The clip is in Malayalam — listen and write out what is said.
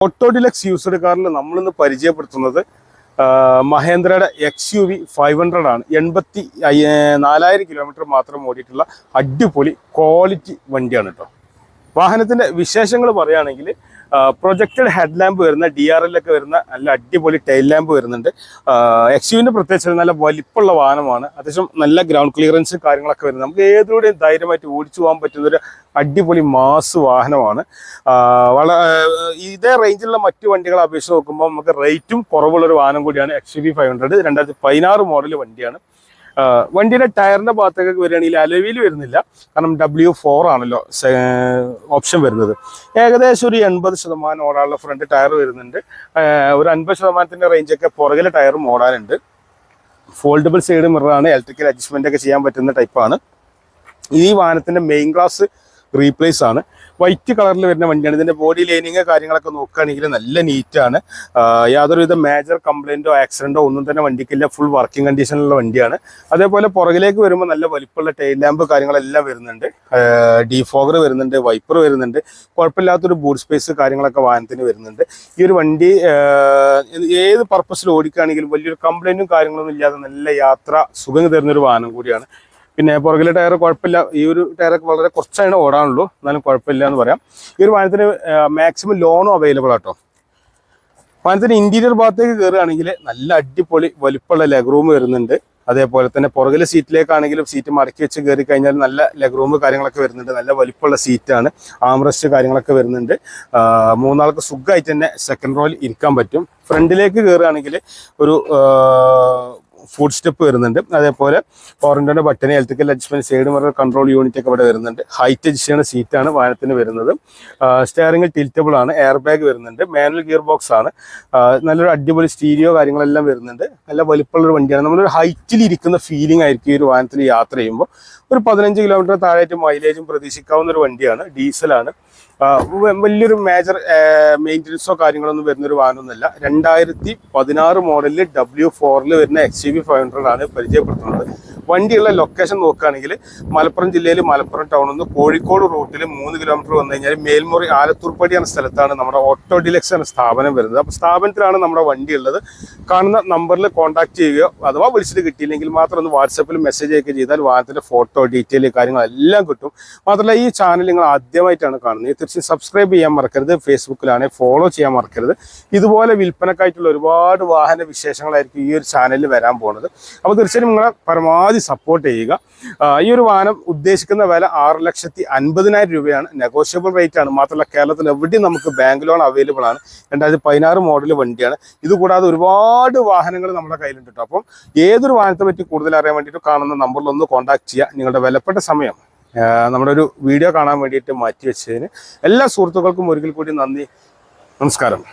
ഓട്ടോ ഡിലക്സ് യൂസ്ഡ് കാറിൽ നമ്മളിന്ന് പരിചയപ്പെടുത്തുന്നത് മഹേന്ദ്രയുടെ XUV 500 ആണ്. 84,000 കിലോമീറ്റർ മാത്രം ഓടിയിട്ടുള്ള അടിപൊളി ക്വാളിറ്റി വണ്ടിയാണ് കേട്ടോ. വാഹനത്തിൻ്റെ വിശേഷങ്ങൾ പറയുകയാണെങ്കിൽ പ്രൊജക്റ്റഡ് ഹെഡ് ലാമ്പ് വരുന്ന DRL ഒക്കെ വരുന്ന നല്ല അടിപൊളി ടൈൽ ലാമ്പ് വരുന്നുണ്ട്. XUV പ്രത്യേകിച്ച് നല്ല വലിപ്പമുള്ള വാഹനമാണ്. അത്യാവശ്യം നല്ല ഗ്രൗണ്ട് ക്ലിയറൻസ് കാര്യങ്ങളൊക്കെ വരുന്നത്. നമുക്ക് ഏതിലൂടെയും ധൈര്യമായിട്ട് ഓടിച്ചു പോകാൻ പറ്റുന്നൊരു അടിപൊളി മാസ് വാഹനമാണ്. ഇതേ റേഞ്ചിലുള്ള മറ്റു വണ്ടികളെ അപേക്ഷിച്ച് നോക്കുമ്പോൾ നമുക്ക് റേറ്റും കുറവുള്ളൊരു വാഹനം കൂടിയാണ് XUV 500. 2016 മോഡൽ വണ്ടിയാണ്. വണ്ടിയുടെ ടയറിൻ്റെ ഭാഗത്തേക്ക് വരികയാണെങ്കിൽ അലോയിൽ വരുന്നില്ല, കാരണം W4 ആണല്ലോ ഓപ്ഷൻ വരുന്നത്. ഏകദേശം ഒരു 80% ഓടാനുള്ള ഫ്രണ്ട് ടയർ വരുന്നുണ്ട്. ഒരു 50% റേഞ്ചൊക്കെ പുറകിലെ ടയറും ഓടാനുണ്ട്. ഫോൾഡബിൾ സൈഡ് മിററാണ്, ഇലക്ട്രിക്കൽ അഡ്ജസ്റ്റ്മെൻ്റ് ഒക്കെ ചെയ്യാൻ പറ്റുന്ന ടൈപ്പാണ്. ഈ വാഹനത്തിൻ്റെ മെയിൻ ഗ്ലാസ് റീപ്ലേസ് ആണ്. വൈറ്റ് കളറിൽ വരുന്ന വണ്ടിയാണ്. ഇതിൻ്റെ ബോഡി ലൈനിങ് കാര്യങ്ങളൊക്കെ നോക്കുകയാണെങ്കിൽ നല്ല നീറ്റാണ്. യാതൊരുവിധ മേജർ കംപ്ലൈൻറ്റോ ആക്സിഡൻറ്റോ ഒന്നും തന്നെ വണ്ടിക്കില്ല. ഫുൾ വർക്കിംഗ് കണ്ടീഷനിലുള്ള വണ്ടിയാണ്. അതേപോലെ പുറകിലേക്ക് വരുമ്പോൾ നല്ല വലിപ്പമുള്ള ടെയിൽ ലാമ്പ് കാര്യങ്ങളെല്ലാം വരുന്നുണ്ട്. ഡീഫോഗർ വരുന്നുണ്ട്, വൈപ്പർ വരുന്നുണ്ട്. കുഴപ്പമില്ലാത്തൊരു ബൂട്ട് സ്പേസ് കാര്യങ്ങളൊക്കെ വാഹനത്തിന് വരുന്നുണ്ട്. ഈ ഒരു വണ്ടി ഏത് പർപ്പസിൽ ഓടിക്കുകയാണെങ്കിലും വലിയൊരു കംപ്ലൈൻറ്റും കാര്യങ്ങളൊന്നും ഇല്ലാതെ നല്ല യാത്ര സുഖം തരുന്നൊരു വാഹനം കൂടിയാണ്. പിന്നെ പുറകിലെ ടയർ കുഴപ്പമില്ല. ഈ ഒരു ടയറൊക്കെ വളരെ കുറച്ചാണ് ഓടാനുള്ളൂ, എന്നാലും കുഴപ്പമില്ല എന്ന് പറയാം. ഈ ഒരു വാഹനത്തിന് മാക്സിമം ലോണും അവൈലബിൾ ആട്ടോ. വാഹനത്തിന് ഇൻറ്റീരിയർ ഭാഗത്തേക്ക് കയറുകയാണെങ്കിൽ നല്ല അടിപൊളി വലിപ്പമുള്ള ലെഗ് റൂം വരുന്നുണ്ട്. അതേപോലെ തന്നെ പുറകിലെ സീറ്റിലേക്കാണെങ്കിലും സീറ്റ് മടക്കി വെച്ച് കയറി കഴിഞ്ഞാൽ നല്ല ലെഗ് റൂം കാര്യങ്ങളൊക്കെ വരുന്നുണ്ട്. നല്ല വലിപ്പമുള്ള സീറ്റാണ്. ആംറസ്റ്റ് കാര്യങ്ങളൊക്കെ വരുന്നുണ്ട്. മൂന്നാൾക്ക് സുഖമായിട്ട് തന്നെ സെക്കൻഡ് റോയിൽ ഇരിക്കാൻ പറ്റും. ഫ്രണ്ടിലേക്ക് കയറുകയാണെങ്കിൽ ഒരു ഫുഡ് സ്റ്റെപ്പ് വരുന്നുണ്ട്. അതേപോലെ പവർ വിൻഡോയുടെ button, electrical adjustment, side mirror control unit ഒക്കെ ഇവിടെ വരുന്നുണ്ട്. ഹൈറ്റ് അഡ്ജസ്റ്റ് ചെയ്യുന്ന സീറ്റാണ് വാഹനത്തിന് വരുന്നത്. സ്റ്റിയറിംഗ് ടിൽറ്റബിൾ ആണ്. എയർ ബാഗ് വരുന്നുണ്ട്. മാനുവൽ ഗിയർ ബോക്സ് ആണ്. നല്ലൊരു അടിപൊളി സ്റ്റീരിയോ കാര്യങ്ങളെല്ലാം വരുന്നുണ്ട്. നല്ല വലിപ്പമുള്ളൊരു വണ്ടിയാണ്. നമ്മളൊരു ഹൈറ്റിൽ ഇരിക്കുന്ന ഫീലിംഗ് ആയിരിക്കും ഈ ഒരു വാഹനത്തിൽ യാത്ര ചെയ്യുമ്പോൾ. ഒരു 15 കിലോമീറ്റർ താഴെയായിട്ട് മൈലേജും പ്രതീക്ഷിക്കാവുന്ന ഒരു വണ്ടിയാണ്. ഡീസലാണ്. വലിയൊരു മേജർ മെയിൻ്റനൻസോ കാര്യങ്ങളൊന്നും വരുന്നൊരു വാഹനമൊന്നുമല്ല. 2016 മോഡലിൽ W4 വരുന്ന XUV 500 ആണ് പരിചയപ്പെടുത്തുന്നത്. വണ്ടിയുള്ള ലൊക്കേഷൻ നോക്കുകയാണെങ്കിൽ മലപ്പുറം ജില്ലയിൽ മലപ്പുറം ടൗണിൽ നിന്ന് കോഴിക്കോട് റൂട്ടിൽ 3 കിലോമീറ്റർ വന്നു കഴിഞ്ഞാൽ മേൽമുറി ആലത്തൂർപ്പടി എന്ന സ്ഥലത്താണ് നമ്മുടെ ഓട്ടോ ഡിലക്സ് എന്ന സ്ഥാപനം വരുന്നത്. അപ്പോൾ സ്ഥാപനത്തിലാണ് നമ്മുടെ വണ്ടി ഉള്ളത്. കാണുന്ന നമ്പറിൽ കോൺടാക്ട് ചെയ്യുകയോ അഥവാ വിളിച്ചിട്ട് കിട്ടിയില്ലെങ്കിൽ മാത്രം ഒന്ന് വാട്സപ്പിൽ മെസ്സേജ് അയക്കുകയോ ചെയ്താൽ വാഹനത്തിൻ്റെ ഫോട്ടോ, ഡീറ്റെയിൽ കാര്യങ്ങളെല്ലാം കിട്ടും. മാത്രമല്ല ഈ ചാനൽ നിങ്ങൾ ആദ്യമായിട്ടാണ് കാണുന്നത്, തീർച്ചയായും സബ്സ്ക്രൈബ് ചെയ്യാൻ മറക്കരുത്. ഫേസ്ബുക്കിലാണെങ്കിൽ ഫോളോ ചെയ്യാൻ മറക്കരുത്. ഇതുപോലെ വിൽപ്പനക്കായിട്ടുള്ള ഒരുപാട് വാഹന വിശേഷങ്ങളായിരിക്കും ഈ ഒരു ചാനലിൽ വരാൻ പോകുന്നത്. അപ്പോൾ തീർച്ചയായും നിങ്ങളെ പരമാവധി സപ്പോർട്ട് ചെയ്യുക. ഈ ഒരു വാഹനം ഉദ്ദേശിക്കുന്ന വില 6,50,000 രൂപയാണ്. നെഗോഷ്യബിൾ റേറ്റ് ആണ്. മാത്രമല്ല കേരളത്തിൽ എവിടെയും നമുക്ക് ബാങ്ക് ലോൺ അവൈലബിൾ ആണ്. 2016 മോഡൽ വണ്ടിയാണ്. ഇതുകൂടാതെ ഒരുപാട് വാഹനങ്ങൾ നമ്മുടെ കയ്യിലുണ്ട് കേട്ടോ. അപ്പം ഏതൊരു വാഹനത്തെ പറ്റി കൂടുതൽ അറിയാൻ വേണ്ടിയിട്ട് കാണുന്ന നമ്പറിലൊന്ന് കോൺടാക്ട് ചെയ്യുക. നിങ്ങളുടെ വിലപ്പെട്ട സമയം നമ്മുടെ ഒരു വീഡിയോ കാണാൻ വേണ്ടിയിട്ട് മാറ്റി വെച്ചതിന് എല്ലാ സുഹൃത്തുക്കൾക്കും ഒരിക്കൽ കൂടി നന്ദി. നമസ്കാരം.